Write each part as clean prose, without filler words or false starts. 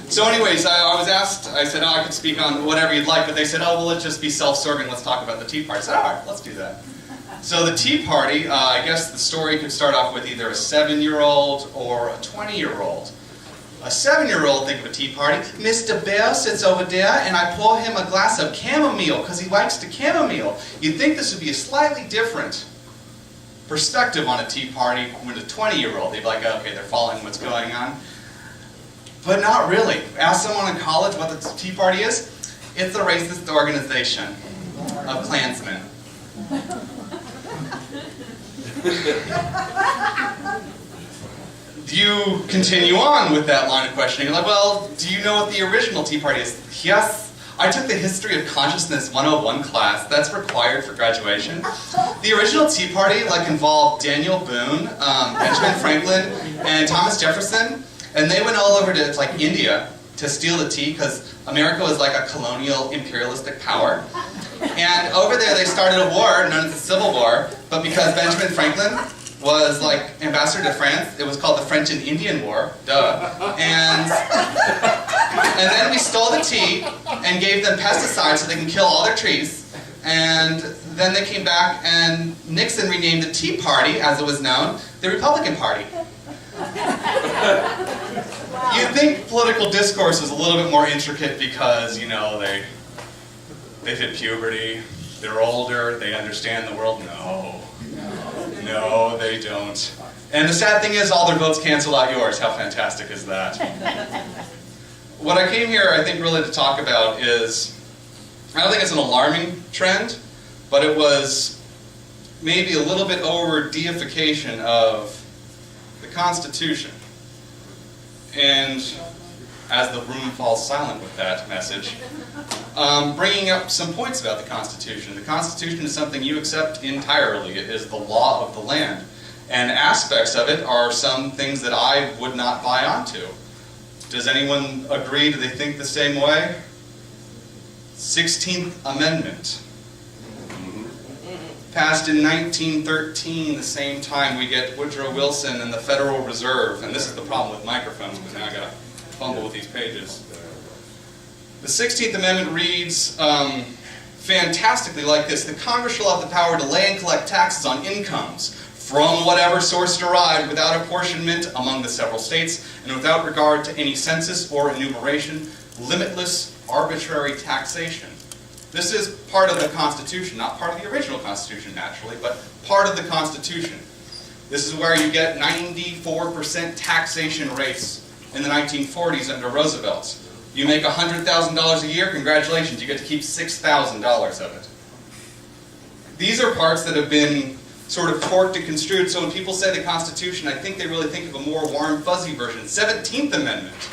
So anyways, I was asked, I said, oh, I could speak on whatever you'd like, but they said, oh, well, let's just be self-serving, let's talk about the Tea Party. I said, all right, let's do that. So the Tea Party, I guess the story could start off with either a 7-year-old or a 20-year-old. A 7-year-old, think of a tea party. Mr. Bear sits over there and I pour him a glass of chamomile because he likes the chamomile. You'd think this would be a slightly different perspective on a tea party with a 20-year-old. They'd be like, okay, they're following what's going on. But not really. Ask someone in college what the Tea Party is. It's a racist organization of Klansmen. You continue on with that line of questioning. Like, well, do you know what the original Tea Party is? Yes, I took the History of Consciousness 101 class. That's required for graduation. The original Tea Party involved Daniel Boone, Benjamin Franklin, and Thomas Jefferson, and they went all over to India to steal the tea because America was like a colonial imperialistic power. And over there they started a war known as the Civil War, but because Benjamin Franklin was ambassador to France, it was called the French and Indian War, duh. And then we stole the tea and gave them pesticides so they can kill all their trees. And then they came back and Nixon renamed the Tea Party, as it was known, the Republican Party. You'd think political discourse is a little bit more intricate because, they've hit puberty, they're older, they understand the world. No, they don't. And the sad thing is, all their votes cancel out yours. How fantastic is that? What I came here, I think, really to talk about is, I don't think it's an alarming trend, but it was maybe a little bit over deification of the Constitution. And as the room falls silent with that message, bringing up some points about the Constitution. The Constitution is something you accept entirely. It is the law of the land. And aspects of it are some things that I would not buy onto. Does anyone agree? Do they think the same way? 16th Amendment. Passed in 1913, the same time we get Woodrow Wilson and the Federal Reserve. And this is the problem with microphones, because now I've got to fumble with these pages. The 16th Amendment reads fantastically like this: the Congress shall have the power to lay and collect taxes on incomes from whatever source derived without apportionment among the several states and without regard to any census or enumeration, limitless arbitrary taxation. This is part of the Constitution, not part of the original Constitution naturally, but part of the Constitution. This is where you get 94% taxation rates in the 1940s under Roosevelt. You make $100,000 a year, congratulations, you get to keep $6,000 of it. These are parts that have been sort of torqued and construed, so when people say the Constitution, I think they really think of a more warm, fuzzy version. 17th Amendment,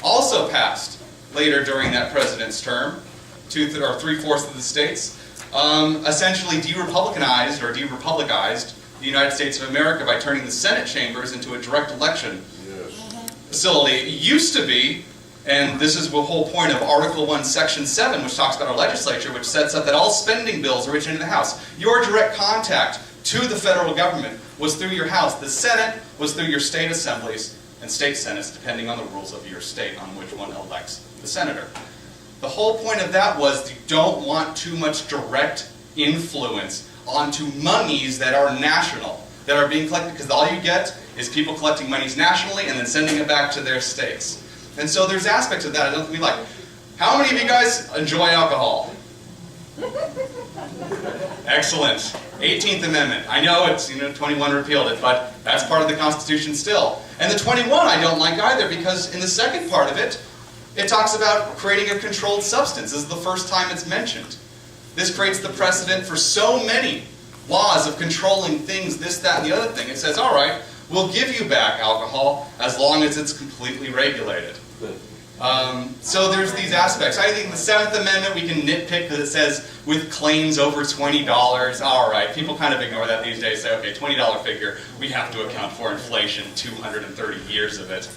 also passed later during that president's term, 3/4 of the states, essentially de-republicanized or de-republicized the United States of America by turning the Senate chambers into a direct election facility. It used to be, and this is the whole point of Article 1, Section 7, which talks about our legislature, which sets up that all spending bills originate in the House. Your direct contact to the federal government was through your House. The Senate was through your state assemblies and state senates, depending on the rules of your state on which one elects the senator. The whole point of that was you don't want too much direct influence onto monies that are national, that are being collected, because all you get is people collecting monies nationally and then sending it back to their states. And so there's aspects of that I don't think we like. How many of you guys enjoy alcohol? Excellent. 18th Amendment. I know it's, 21 repealed it, but that's part of the Constitution still. And the 21 I don't like either, because in the second part of it, it talks about creating a controlled substance. This is the first time it's mentioned. This creates the precedent for so many laws of controlling things, this, that, and the other thing. It says, all right, we'll give you back alcohol as long as it's completely regulated. So there's these aspects. I think the 7th Amendment we can nitpick because it says with claims over $20. All right, people kind of ignore that these days. Say, okay, $20 figure, we have to account for inflation, 230 years of it.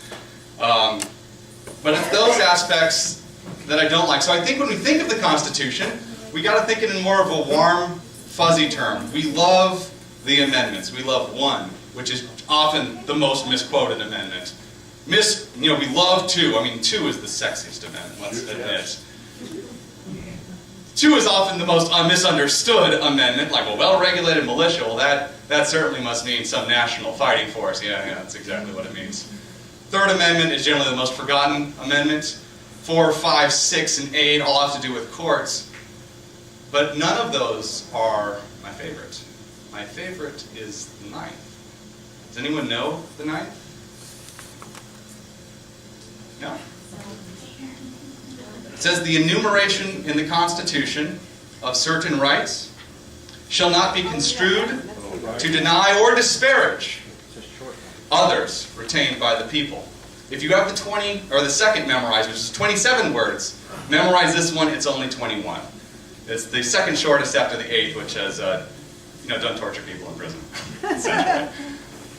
But it's those aspects that I don't like. So I think when we think of the Constitution, we got to think it in more of a warm, fuzzy term. We love the amendments. We love one, which is often the most misquoted amendment. We love 2. I mean, 2 is the sexiest amendment, let's admit. 2 is often the most misunderstood amendment, like a well-regulated militia. Well, that certainly must mean some national fighting force. Yeah, that's exactly what it means. 3rd Amendment is generally the most forgotten amendment. 4, 5, 6, and 8 all have to do with courts. But none of those are my favorite. My favorite is the 9th. Does anyone know the 9th? No? It says the enumeration in the Constitution of certain rights shall not be construed to deny or disparage others retained by the people. If you have the 20 or the second memorized, which is 27 words, memorize this one. It's only 21. It's the second shortest after the 8th, which has don't torture people in prison. Essentially.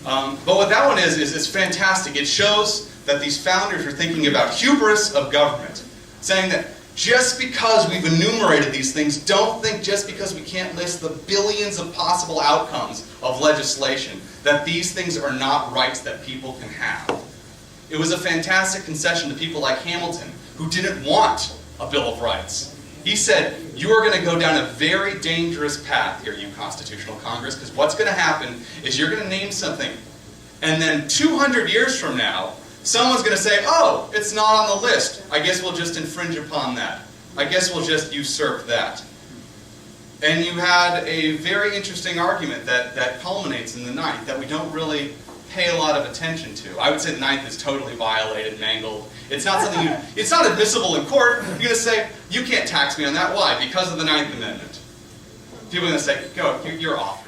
But what that one is fantastic. It shows that these founders are thinking about hubris of government, saying that just because we've enumerated these things, don't think just because we can't list the billions of possible outcomes of legislation, that these things are not rights that people can have. It was a fantastic concession to people like Hamilton, who didn't want a Bill of Rights. He said, you are going to go down a very dangerous path here, you Constitutional Congress, because what's going to happen is you're going to name something, and then 200 years from now, someone's going to say, oh, it's not on the list. I guess we'll just infringe upon that. I guess we'll just usurp that. And you had a very interesting argument that culminates in the 9th that we don't really pay a lot of attention to. I would say the 9th is totally violated, mangled. It's not something it's not admissible in court. You're going to say, you can't tax me on that. Why? Because of the 9th Amendment. People are going to say, go, you're off.